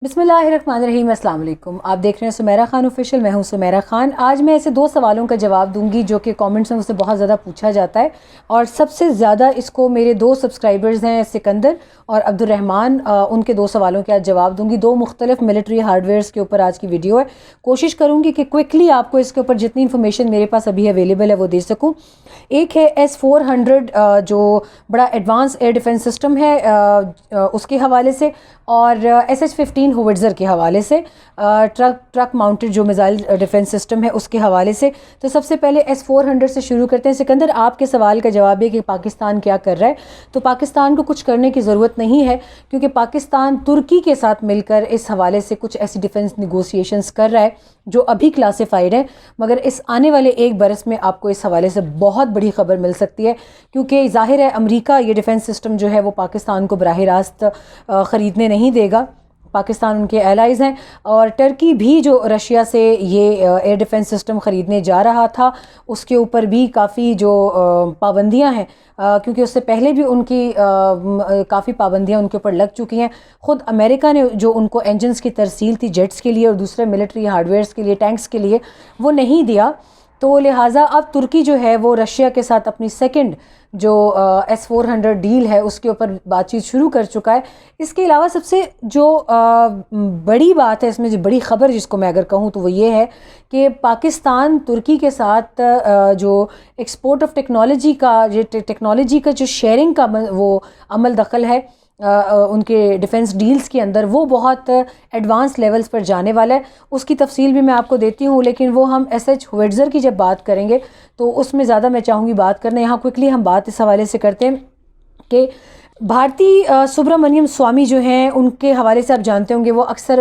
بسم اللہ الرحمن الرحیم۔ السلام علیکم، آپ دیکھ رہے ہیں سمیرہ خان آفیشیل، میں ہوں سمیرہ خان۔ آج میں ایسے دو سوالوں کا جواب دوں گی جو کہ کامنٹس میں مجھ سے بہت زیادہ پوچھا جاتا ہے، اور سب سے زیادہ اس کو میرے دو سبسکرائبرز ہیں سکندر اور عبد الرحمن، ان کے دو سوالوں کے آج جواب دوں گی۔ دو مختلف ملٹری ہارڈ ویئرس کے اوپر آج کی ویڈیو ہے۔ کوشش کروں گی کہ کوئکلی آپ کو اس کے اوپر جتنی انفارمیشن میرے پاس ابھی اویلیبل ہے وہ دے سکوں۔ ایک ہے S-400 جو بڑا ایڈوانس ایئر ڈیفنس سسٹم ہے، اس کے حوالے سے، اور SH-15 ہووٹزر کے حوالے سے، ٹرک ماؤنٹڈ جو میزائل ڈیفنس سسٹم ہے اس کے حوالے سے۔ تو سب سے پہلے S-400 سے شروع کرتے ہیں۔ سکندر، آپ کے سوال کا جواب ہے کہ پاکستان کیا کر رہا ہے، تو پاکستان کو کچھ کرنے کی ضرورت نہیں ہے، کیونکہ پاکستان ترکی کے ساتھ مل کر اس حوالے سے کچھ ایسی ڈیفنس نیگوسیشنز کر رہا ہے جو ابھی کلاسیفائڈ ہیں، مگر اس آنے والے ایک برس میں آپ کو اس حوالے سے بہت بڑی خبر مل سکتی ہے، کیونکہ ظاہر ہے امریکہ یہ ڈیفنس سسٹم جو ہے وہ پاکستان کو براہ راست خریدنے نہیں دے گا۔ پاکستان ان کے ایلائز ہیں، اور ٹرکی بھی جو رشیا سے یہ ایئر ڈیفنس سسٹم خریدنے جا رہا تھا اس کے اوپر بھی کافی جو پابندیاں ہیں، کیونکہ اس سے پہلے بھی ان کی کافی پابندیاں ان کے اوپر لگ چکی ہیں۔ خود امریکہ نے جو ان کو انجنز کی ترسیل تھی جیٹس کے لیے اور دوسرے ملٹری ہارڈ ویئرس کے لیے، ٹینکس کے لیے، وہ نہیں دیا، تو لہٰذا اب ترکی جو ہے وہ رشیا کے ساتھ اپنی سیکنڈ جو S-400 ڈیل ہے اس کے اوپر بات چیت شروع کر چکا ہے۔ اس کے علاوہ سب سے جو بڑی بات ہے اس میں، جو بڑی خبر جس کو میں اگر کہوں تو وہ یہ ہے کہ پاکستان ترکی کے ساتھ جو ایکسپورٹ آف ٹیکنالوجی کا، ٹیکنالوجی کا جو شیئرنگ کا وہ عمل دخل ہے ان کے ڈیفنس ڈیلز کے اندر، وہ بہت ایڈوانس لیولز پر جانے والا ہے۔ اس کی تفصیل بھی میں آپ کو دیتی ہوں، لیکن وہ ہم SH ہووٹزر کی جب بات کریں گے تو اس میں زیادہ میں چاہوں گی بات کرنا۔ یہاں کوئکلی ہم بات اس حوالے سے کرتے ہیں کہ بھارتی سبرامنیم سوامی جو ہیں، ان کے حوالے سے آپ جانتے ہوں گے وہ اکثر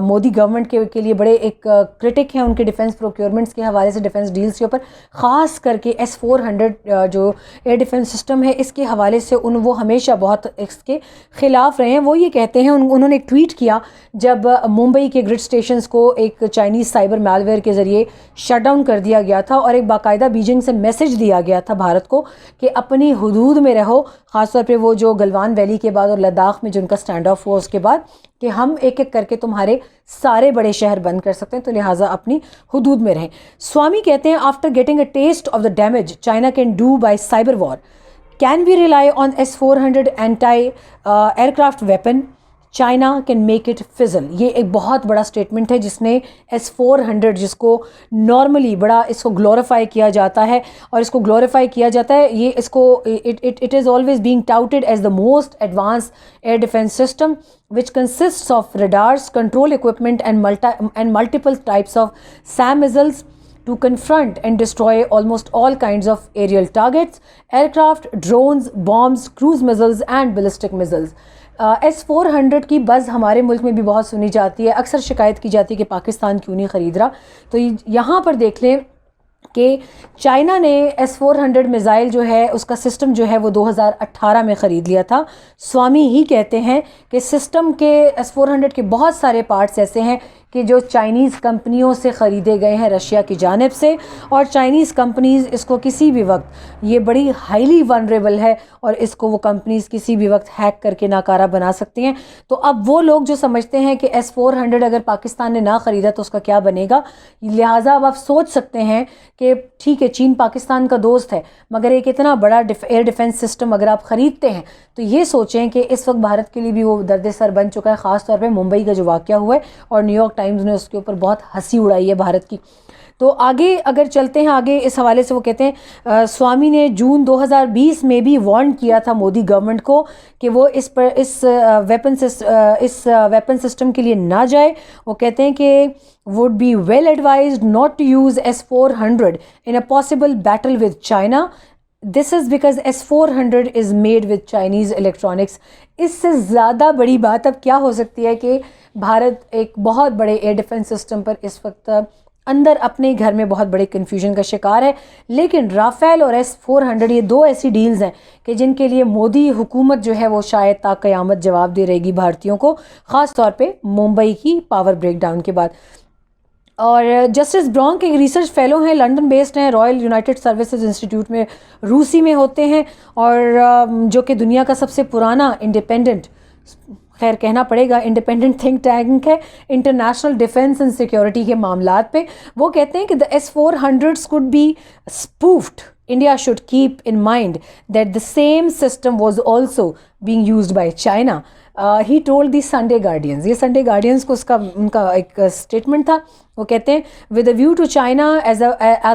مودی گورنمنٹ کے لیے بڑے ایک کرٹک ہیں ان کے ڈیفنس پروکیورمنٹس کے حوالے سے، ڈیفنس ڈیلز کے اوپر، خاص کر کے S-400 جو ایئر ڈیفنس سسٹم ہے اس کے حوالے سے وہ ہمیشہ بہت اس کے خلاف رہے ہیں۔ وہ یہ کہتے ہیں، انہوں نے ایک ٹویٹ کیا جب ممبئی کے گرڈ سٹیشنز کو ایک چائنیز سائبر میلویئر کے ذریعے شٹ ڈاؤن کر دیا گیا تھا، اور ایک باقاعدہ بیجنگ سے میسج دیا گیا تھا بھارت کو کہ اپنی حدود میں رہو، خاص طور پہ وہ جو گلوان ویلی کے بعد اور لداخ میں جن کا سٹینڈ آف ہوا اس کے بعد، کہ ہم ایک ایک کر کے تمہارے سارے بڑے شہر بند کر سکتے ہیں، تو لہٰذا اپنی حدود میں رہیں۔ سوامی کہتے ہیں، after getting a taste of the damage China can do by cyber war, can we rely on S-400 anti aircraft weapon, China can make it fizzle. یہ ایک بہت بڑا سٹیٹمنٹ ہے جس نے S-400، جس کو نارملی بڑا اس کو گلوریفائی کیا جاتا ہے، اور اس کو گلوریفائی کیا جاتا ہے، یہ اس کو it is always being touted as the most advance air defence system which consists of radars, control equipment and multiple types of SAM missiles to confront and destroy almost all kinds of aerial targets, aircraft, drones, bombs, cruise missiles and ballistic missiles۔ S-400 کی بز ہمارے ملک میں بھی بہت سنی جاتی ہے، اکثر شکایت کی جاتی ہے کہ پاکستان کیوں نہیں خرید رہا، تو یہاں پر دیکھ لیں کہ چائنا نے S-400 میزائل جو ہے اس کا سسٹم جو ہے وہ 2018 میں خرید لیا تھا۔ سوامی ہی کہتے ہیں کہ سسٹم کے S-400 کے بہت سارے پارٹس ایسے ہیں کہ جو چائنیز کمپنیوں سے خریدے گئے ہیں رشیا کی جانب سے، اور چائنیز کمپنیز اس کو کسی بھی وقت، یہ بڑی ہائیلی ونریبل ہے اور اس کو وہ کمپنیز کسی بھی وقت ہیک کر کے ناکارہ بنا سکتی ہیں۔ تو اب وہ لوگ جو سمجھتے ہیں کہ S-400 اگر پاکستان نے نہ خریدا تو اس کا کیا بنے گا، لہٰذا اب آپ سوچ سکتے ہیں کہ ٹھیک ہے چین پاکستان کا دوست ہے، مگر ایک اتنا بڑا ایئر ڈیفنس سسٹم اگر آپ خریدتے ہیں تو یہ سوچیں کہ اس وقت بھارت کے لیے بھی وہ درد سر بن چکا ہے، خاص طور پہ ممبئی کا جو واقعہ ہوا ہے، اور نیو یارک ٹائمز نے اس کے اوپر بہت ہنسی اڑائی ہے بھارت کی۔ تو آگے اگر چلتے ہیں آگے اس حوالے سے، وہ کہتے ہیں سوامی نے جون 2020 میں بھی وارن کیا تھا مودی گورنمنٹ کو کہ وہ اس ویپن سسٹم کے لیے نہ جائے۔ وہ کہتے ہیں کہ would be well advised not to use S-400 in a possible battle with China. This is because S-400 is made with Chinese electronics۔ اس سے زیادہ بڑی بات اب کیا ہو سکتی ہے کہ بھارت ایک بہت بڑے ایئر ڈیفنس سسٹم پر اس وقت اندر اپنے گھر میں بہت بڑے کنفیوژن کا شکار ہے، لیکن رافیل اور S-400 یہ دو ایسی ڈیلز ہیں کہ جن کے لیے مودی حکومت جو ہے وہ شاید تا قیامت جواب دے رہے گی بھارتیوں کو، خاص طور پہ ممبئی کی پاور بریک ڈاؤن کے بعد۔ اور جسٹس برانک ایک ریسرچ فیلو ہیں، لنڈن بیسڈ ہیں، رائل یونائٹڈ سروسز انسٹیٹیوٹ میں روسی میں ہوتے ہیں، اور جو کہ دنیا کا سب سے پرانا انڈیپینڈنٹ خیر کہنا پڑے گا انڈیپینڈنٹ تھنک ٹینک ہے انٹرنیشنل ڈیفینس اینڈ سیکیورٹی کے معاملات پہ. وہ کہتے ہیں کہ the S-400s could be spoofed. India should keep in mind that the same system was also being used by China. He told the Sunday Guardians. یہ Sunday Guardians کو ان کا ایک اسٹیٹمنٹ تھا. وہ کہتے ہیں with a view to China as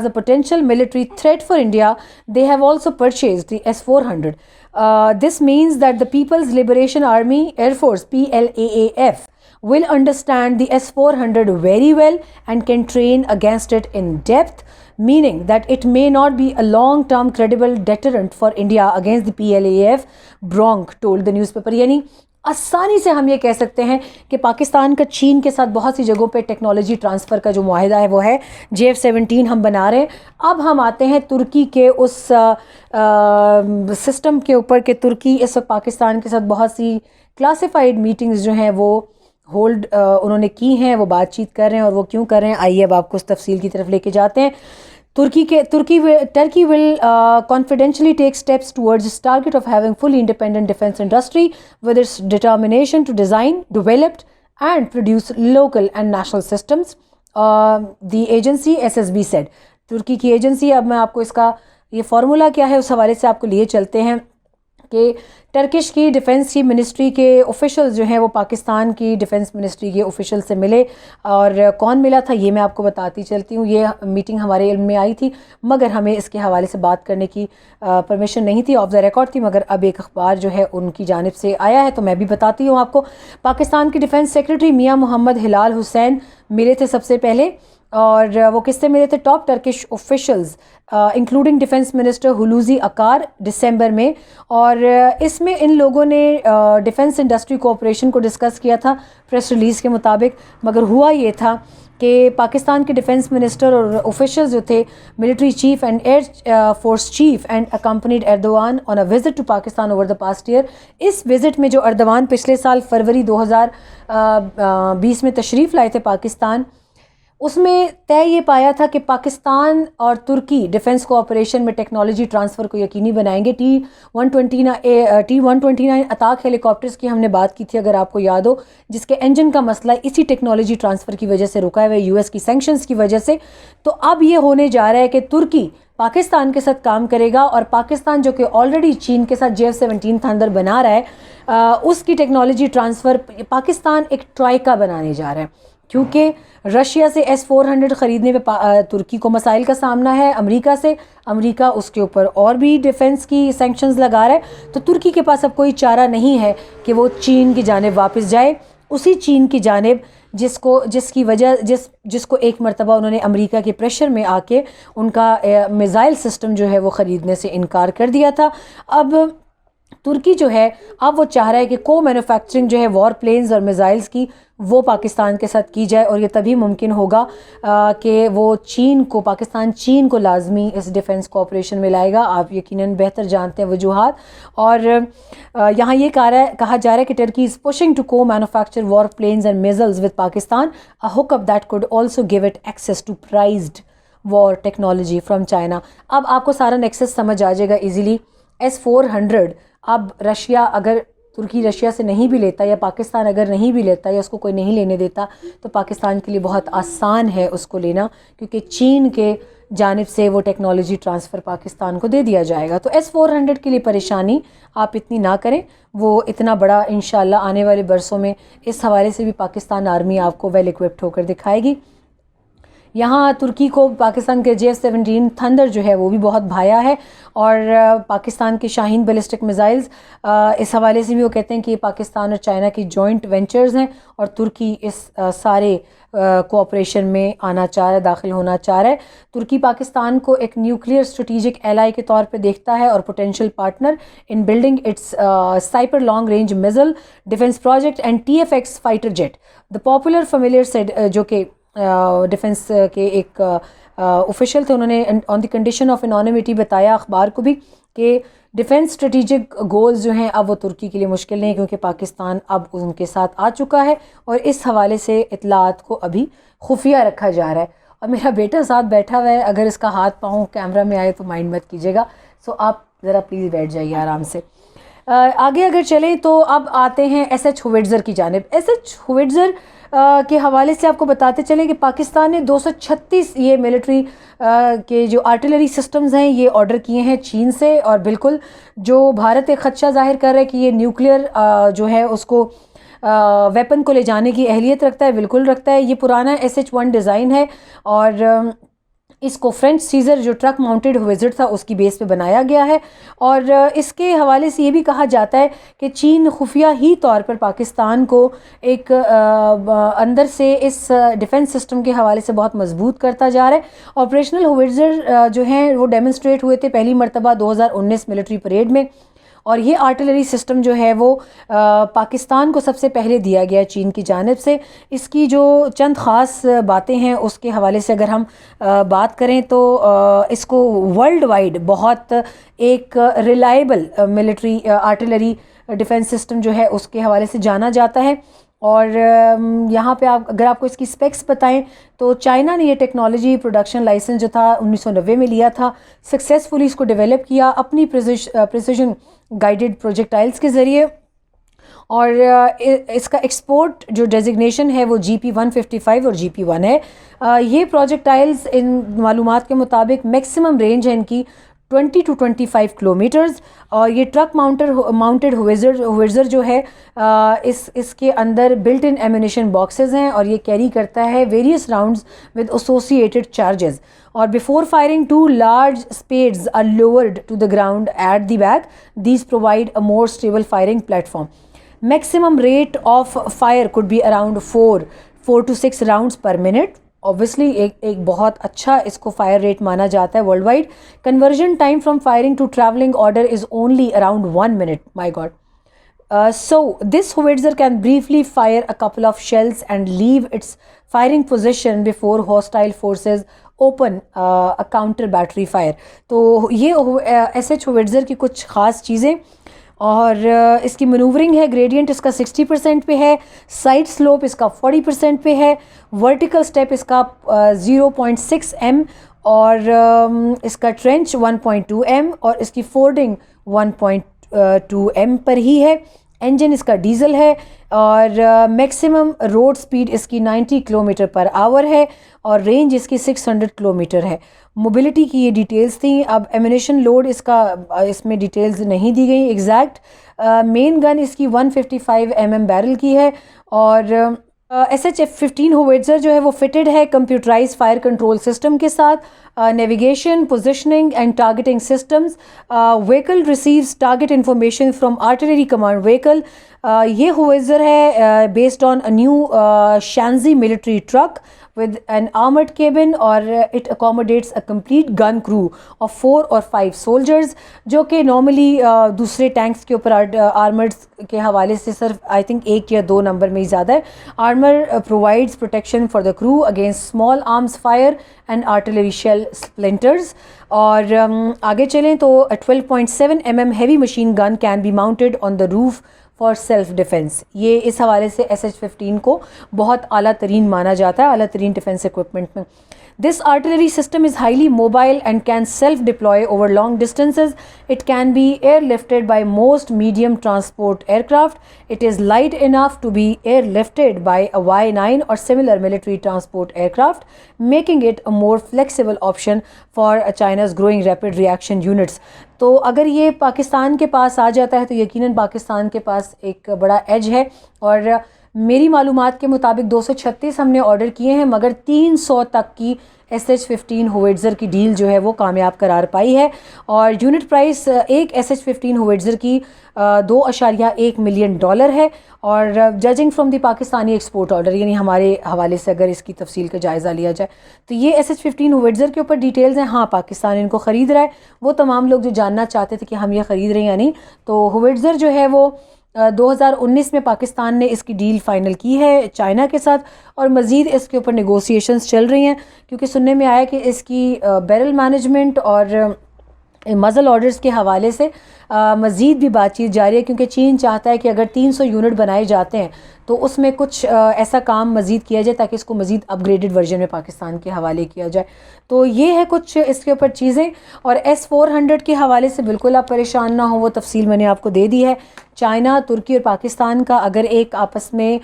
a potential military threat for India, they have also purchased the S-400. This means that the People's Liberation Army Air Force PLAAF will understand the S-400 very well and can train against it in depth, meaning that it may not be a long-term credible deterrent for India against the PLAAF, Bronk told the newspaper. یعنی آسانی سے ہم یہ کہہ سکتے ہیں کہ پاکستان کا چین کے ساتھ بہت سی جگہوں پہ ٹیکنالوجی ٹرانسفر کا جو معاہدہ ہے وہ ہے JF-17 ہم بنا رہے ہیں. اب ہم آتے ہیں ترکی کے اس سسٹم کے اوپر کہ ترکی اس وقت پاکستان کے ساتھ بہت سی کلاسیفائڈ میٹنگز جو ہیں وہ ہولڈ انہوں نے کی ہیں, وہ بات چیت کر رہے ہیں, اور وہ کیوں کر رہے ہیں آئیے اب آپ کو اس تفصیل کی طرف لے کے جاتے ہیں. Turkey will confidentially take steps towards its target of having fully independent defense industry with its determination to design, develop and produce local and national systems, the agency SSB said. ترکی کی ایجنسی, اب میں آپ کو اس کا یہ formula کیا ہے اس حوالے سے آپ کو لیے چلتے ہیں کہ ٹرکش کی ڈیفنس کی منسٹری کے آفیشلز جو ہیں وہ پاکستان کی ڈیفنس منسٹری کے آفیشل سے ملے, اور کون ملا تھا یہ میں آپ کو بتاتی چلتی ہوں. یہ میٹنگ ہمارے علم میں آئی تھی مگر ہمیں اس کے حوالے سے بات کرنے کی پرمیشن نہیں تھی, آف دا ریکارڈ تھی, مگر اب ایک اخبار جو ہے ان کی جانب سے آیا ہے تو میں بھی بتاتی ہوں آپ کو. پاکستان کے ڈیفنس سیکرٹری میاں محمد ہلال حسین ملے تھے سب سے پہلے, اور وہ کس سے ملے تھے؟ Top Turkish officials including defence minister Hulusi Akar دسمبر میں, اور اس میں ان لوگوں نے ڈیفنس انڈسٹری کوآپریشن کو ڈسکس کیا تھا پریس ریلیز کے مطابق. مگر ہوا یہ تھا کہ پاکستان کے ڈیفنس منسٹر اور آفیشلز جو تھے, military chief and air force chief and accompanied Erdogan on a visit to Pakistan over the past year. اس وزٹ میں جو ایردوان پچھلے سال فروری 2020 میں تشریف لائے تھے پاکستان, اس میں طے یہ پایا تھا کہ پاکستان اور ترکی ڈیفنس کوآپریشن میں ٹیکنالوجی ٹرانسفر کو یقینی بنائیں گے. T-129 اتاک ہیلی کاپٹرز کی ہم نے بات کی تھی اگر آپ کو یاد ہو, جس کے انجن کا مسئلہ اسی ٹیکنالوجی ٹرانسفر کی وجہ سے رکا ہے, US کی سینکشنز کی وجہ سے. تو اب یہ ہونے جا رہا ہے کہ ترکی پاکستان کے ساتھ کام کرے گا, اور پاکستان جو کہ آلریڈی چین کے ساتھ JF-17 تھنڈر بنا رہا ہے, اس کی ٹیکنالوجی ٹرانسفر پاکستان ایک ٹرائیکا بنانے جا رہا ہے, کیونکہ رشیا سے S-400 خریدنے پہ ترکی کو مسائل کا سامنا ہے, امریکہ سے, امریکہ اس کے اوپر اور بھی ڈیفنس کی سینکشنز لگا رہا ہے. تو ترکی کے پاس اب کوئی چارہ نہیں ہے کہ وہ چین کی جانب واپس جائے, اسی چین کی جانب جس کو ایک مرتبہ انہوں نے امریکہ کے پریشر میں آ کے ان کا میزائل سسٹم جو ہے وہ خریدنے سے انکار کر دیا تھا. اب ترکی جو ہے اب وہ چاہ رہا ہے کہ کو مینوفیکچرنگ جو ہے وار پلینز اور میزائلز کی وہ پاکستان کے ساتھ کی جائے, اور یہ تبھی ممکن ہوگا کہ وہ پاکستان چین کو لازمی اس ڈیفنس کوآپریشن میں لائے گا. آپ یقیناً بہتر جانتے ہیں وجوہات, اور یہاں یہ کہا جا رہا ہے کہ Turkey is pushing to co manufacture war planes and missiles with Pakistan, a hook up that could also give it access to prized war technology from China. اب آپ کو سارا نیکسس سمجھ آ جائے گا ایزیلی. S-400 اب اگر ترکی رشیا سے نہیں بھی لیتا, یا پاکستان اگر نہیں بھی لیتا, یا اس کو کوئی نہیں لینے دیتا, تو پاکستان کے لیے بہت آسان ہے اس کو لینا, کیونکہ چین کے جانب سے وہ ٹیکنالوجی ٹرانسفر پاکستان کو دے دیا جائے گا. تو S-400 کے لیے پریشانی آپ اتنی نہ کریں, وہ اتنا بڑا انشاءاللہ آنے والے برسوں میں اس حوالے سے بھی پاکستان آرمی آپ کو ویل اکوپڈ ہو کر دکھائے گی. یہاں ترکی کو پاکستان کے JF-17 تھنڈر جو ہے وہ بھی بہت بھایا ہے, اور پاکستان کے شاہین بیلسٹک میزائلز, اس حوالے سے بھی وہ کہتے ہیں کہ یہ پاکستان اور چائنا کی جوائنٹ وینچرز ہیں, اور ترکی اس سارے کوآپریشن میں آنا چاہ رہا ہے, داخل ہونا چاہ رہا ہے. ترکی پاکستان کو ایک نیوکلیئر اسٹریٹجک ایلائی کے طور پہ دیکھتا ہے, اور potential partner in building its SIPER long range missile defence project and TFX fighter jet. The popular familiar said, جو کہ ڈیفنس کے ایک آفیشیل تھے, انہوں نے on the condition of anonymity بتایا اخبار کو بھی کہ ڈیفنس اسٹریٹجک گولز جو ہیں اب وہ ترکی کے لیے مشکل نہیں, کیونکہ پاکستان اب ان کے ساتھ آ چکا ہے, اور اس حوالے سے اطلاعات کو ابھی خفیہ رکھا جا رہا ہے. اور میرا بیٹا ساتھ بیٹھا ہوا ہے, اگر اس کا ہاتھ پاؤں کیمرہ میں آئے تو مائنڈ مت کیجیے گا, سو آپ ذرا پلیز بیٹھ جائیے آرام سے. آگے اگر چلیں تو اب آتے ہیں ایس ایچ ہووٹزر کی جانب. ایس ایچ ہووٹزر کے حوالے سے آپ کو بتاتے چلیں کہ پاکستان نے 236 یہ ملٹری کے جو آرٹلری سسٹمز ہیں یہ آرڈر کیے ہیں چین سے, اور بالکل جو بھارت ایک خدشہ ظاہر کر رہا ہے کہ یہ نیوکلیئر جو ہے اس کو ویپن کو لے جانے کی اہلیت رکھتا ہے, بالکل رکھتا ہے. یہ پرانا SH-1 ڈیزائن ہے اور اس کو فرینچ سیزر جو ٹرک ماؤنٹڈ ہوویزر تھا اس کی بیس پہ بنایا گیا ہے. اور اس کے حوالے سے یہ بھی کہا جاتا ہے کہ چین خفیہ ہی طور پر پاکستان کو ایک اندر سے اس ڈیفنس سسٹم کے حوالے سے بہت مضبوط کرتا جا رہا ہے. آپریشنل ہوویزر جو ہیں وہ ڈیمونسٹریٹ ہوئے تھے پہلی مرتبہ 2019 ملٹری پریڈ میں, اور یہ آرٹلری سسٹم جو ہے وہ پاکستان کو سب سے پہلے دیا گیا چین کی جانب سے. اس کی جو چند خاص باتیں ہیں اس کے حوالے سے اگر ہم بات کریں تو اس کو ورلڈ وائڈ بہت ایک reliable military artillery defence system جو ہے اس کے حوالے سے جانا جاتا ہے. اور یہاں پہ اگر آپ کو اس کی اسپیکس بتائیں تو چائنا نے یہ ٹیکنالوجی پروڈکشن لائسنس جو تھا 1990 میں لیا تھا, سکسیسفلی اس کو ڈیولپ کیا اپنی پریسیجن گائیڈڈ پروجیکٹائلز کے ذریعے, اور اس کا ایکسپورٹ جو ڈیزگنیشن ہے وہ GP-155 اور GP-1 ہے. یہ پروجیکٹائلز ان معلومات کے مطابق میکسیمم رینج ہے ان کی 20 to 25 کلومیٹرز, اور یہ ٹرک ماؤنٹڈ ہوویزر جو ہے اس کے اندر بلٹ ان ایمونیشن باکسز ہیں, اور یہ کیری کرتا ہے various rounds with associated charges. اور before firing two large spades are lowered to the ground at the back, these provide a more stable firing platform. Maximum rate of fire could be around 4 to 6 rounds per minute. obviously ایک بہت اچھا اس کو fire rate مانا جاتا ہے worldwide. Conversion time from firing to travelling order is only around 1 minute. my god. So this howitzer can briefly fire a couple of shells and leave its firing position before hostile forces open a counter battery fire. تو یہ SH howitzer کی کچھ خاص چیزیں, اور اس کی manoeuvring ہے, gradient اس کا 60% پہ ہے, سائڈ سلوپ اس کا 40% پہ ہے, ورٹیکل سٹیپ اس کا 0.6 m, اور اس کا ٹرینچ 1.2 m, اور اس کی فورڈنگ 1.2 m پر ہی ہے. انجن اس کا ڈیزل ہے, اور میکسیمم روڈ سپیڈ اس کی 90 کلومیٹر پر آور ہے, اور رینج اس کی 600 کلومیٹر ہے. موبلٹی کی یہ ڈیٹیلز تھیں. اب ایمونیشن لوڈ اس میں ڈیٹیلز نہیں دی گئی ایگزیکٹ. مین گن اس کی 155 mm بیرل کی ہے, اور SH-15 ہوویٹزر جو ہے وہ فٹڈ ہے کمپیوٹرائز فائر کنٹرول سسٹم کے ساتھ, navigation, positioning and targeting systems. Vehicle receives target information from artillery command vehicle. یہ ہوویٹزر ہے based on a new Shaanxi military truck with an armored cabin, اور it accommodates a complete gun crew of 4 or 5 soldiers, جو کہ normally دوسرے tanks کے اوپر آرمرز کے حوالے سے صرف آئی تھنک 1 یا 2 نمبر میں ہی زیادہ ہے. Armour provides protection for the crew against small arms fire and artillery shell splinters. اور آگے چلیں تو 12.7 mm heavy machine gun can be mounted on the roof for self defence. یہ اس حوالے سے SH-15 کو بہت اعلیٰ ترین مانا جاتا ہے اعلیٰ ترین ڈیفینس ایکوپمنٹ میں. This artillery system is highly mobile and can self deploy over long distances. It can be airlifted by most medium transport aircraft. It is light enough to be airlifted by a Y-9 or similar military transport aircraft, making it a more flexible option for China's growing rapid reaction units. تو اگر یہ پاکستان کے پاس آ جاتا ہے تو یقیناً پاکستان کے پاس ایک بڑا ایج ہے, اور میری معلومات کے مطابق 236 ہم نے آرڈر کیے ہیں, مگر 300 تک کی SH-15 ہوویٹزر کی ڈیل جو ہے وہ کامیاب قرار پائی ہے. اور یونٹ پرائس ایک SH-15 ہوویٹزر کی $2.1 ملین ہے. اور judging from the Pakistani export order, یعنی ہمارے حوالے سے اگر اس کی تفصیل کا جائزہ لیا جائے تو یہ SH-15 ہوویٹزر کے اوپر ڈیٹیلز ہیں. ہاں, پاکستان ان کو خرید رہا ہے. وہ تمام لوگ جو جاننا چاہتے تھے کہ ہم یہ خرید رہے ہیں یا نہیں, تو ہوویٹزر جو ہے وہ 2019 میں پاکستان نے اس کی ڈیل فائنل کی ہے چائنا کے ساتھ, اور مزید اس کے اوپر نیگوسیشنز چل رہی ہیں, کیونکہ سننے میں آیا کہ اس کی بیرل مینجمنٹ اور مزل آرڈرز کے حوالے سے مزید بھی بات چیت جاری ہے, کیونکہ چین چاہتا ہے کہ اگر 300 یونٹ بنائے جاتے ہیں تو اس میں کچھ ایسا کام مزید کیا جائے تاکہ اس کو مزید اپ گریڈڈ ورژن میں پاکستان کے حوالے کیا جائے. تو یہ ہے کچھ اس کے اوپر چیزیں. اور S-400 کے حوالے سے بالکل آپ پریشان نہ ہوں، وہ تفصیل میں نے آپ کو دے دی ہے. چائنا، ترکی اور پاکستان کا اگر ایک آپس میں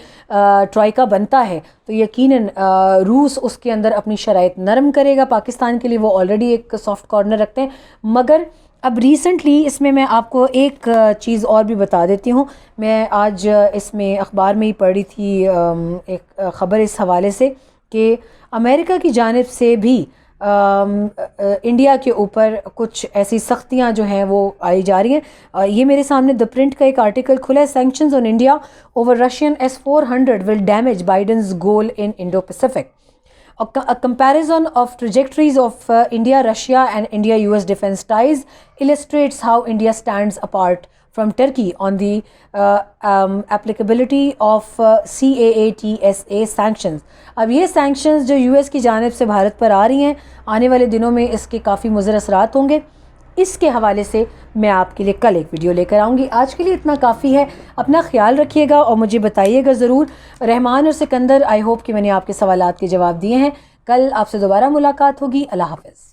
ٹرائیکا بنتا ہے تو یقیناً روس اس کے اندر اپنی شرائط نرم کرے گا. پاکستان کے لیے وہ آلریڈی ایک سافٹ کارنر رکھتے ہیں. مگر اب ریسنٹلی اس میں آپ کو ایک چیز اور بھی بتا دیتی ہوں. میں آج اس میں اخبار میں ہی پڑھ رہی تھی ایک خبر اس حوالے سے کہ امریکہ کی جانب سے بھی انڈیا کے اوپر کچھ ایسی سختیاں جو ہیں وہ آئی جا رہی ہیں. یہ میرے سامنے دی پرنٹ کا ایک آرٹیکل کھلا ہے. Sanctions on India over Russian S-400 will damage Biden's goal in Indo Pacific. A comparison of trajectories of India, Russia and India-US defense ties illustrates how India stands apart from Turkey on the applicability of CAATSA sanctions. اب یہ sanctions جو US کی جانب سے بھارت پر آ رہی ہیں، آنے والے دنوں میں اس کے کافی مضر اثرات ہوں گے. اس کے حوالے سے میں آپ کے لیے کل ایک ویڈیو لے کر آؤں گی. آج کے لیے اتنا کافی ہے. اپنا خیال رکھیے گا اور مجھے بتائیے گا ضرور. رحمان اور سکندر، آئی ہوپ کہ میں نے آپ کے سوالات کے جواب دیے ہیں. کل آپ سے دوبارہ ملاقات ہوگی. اللہ حافظ.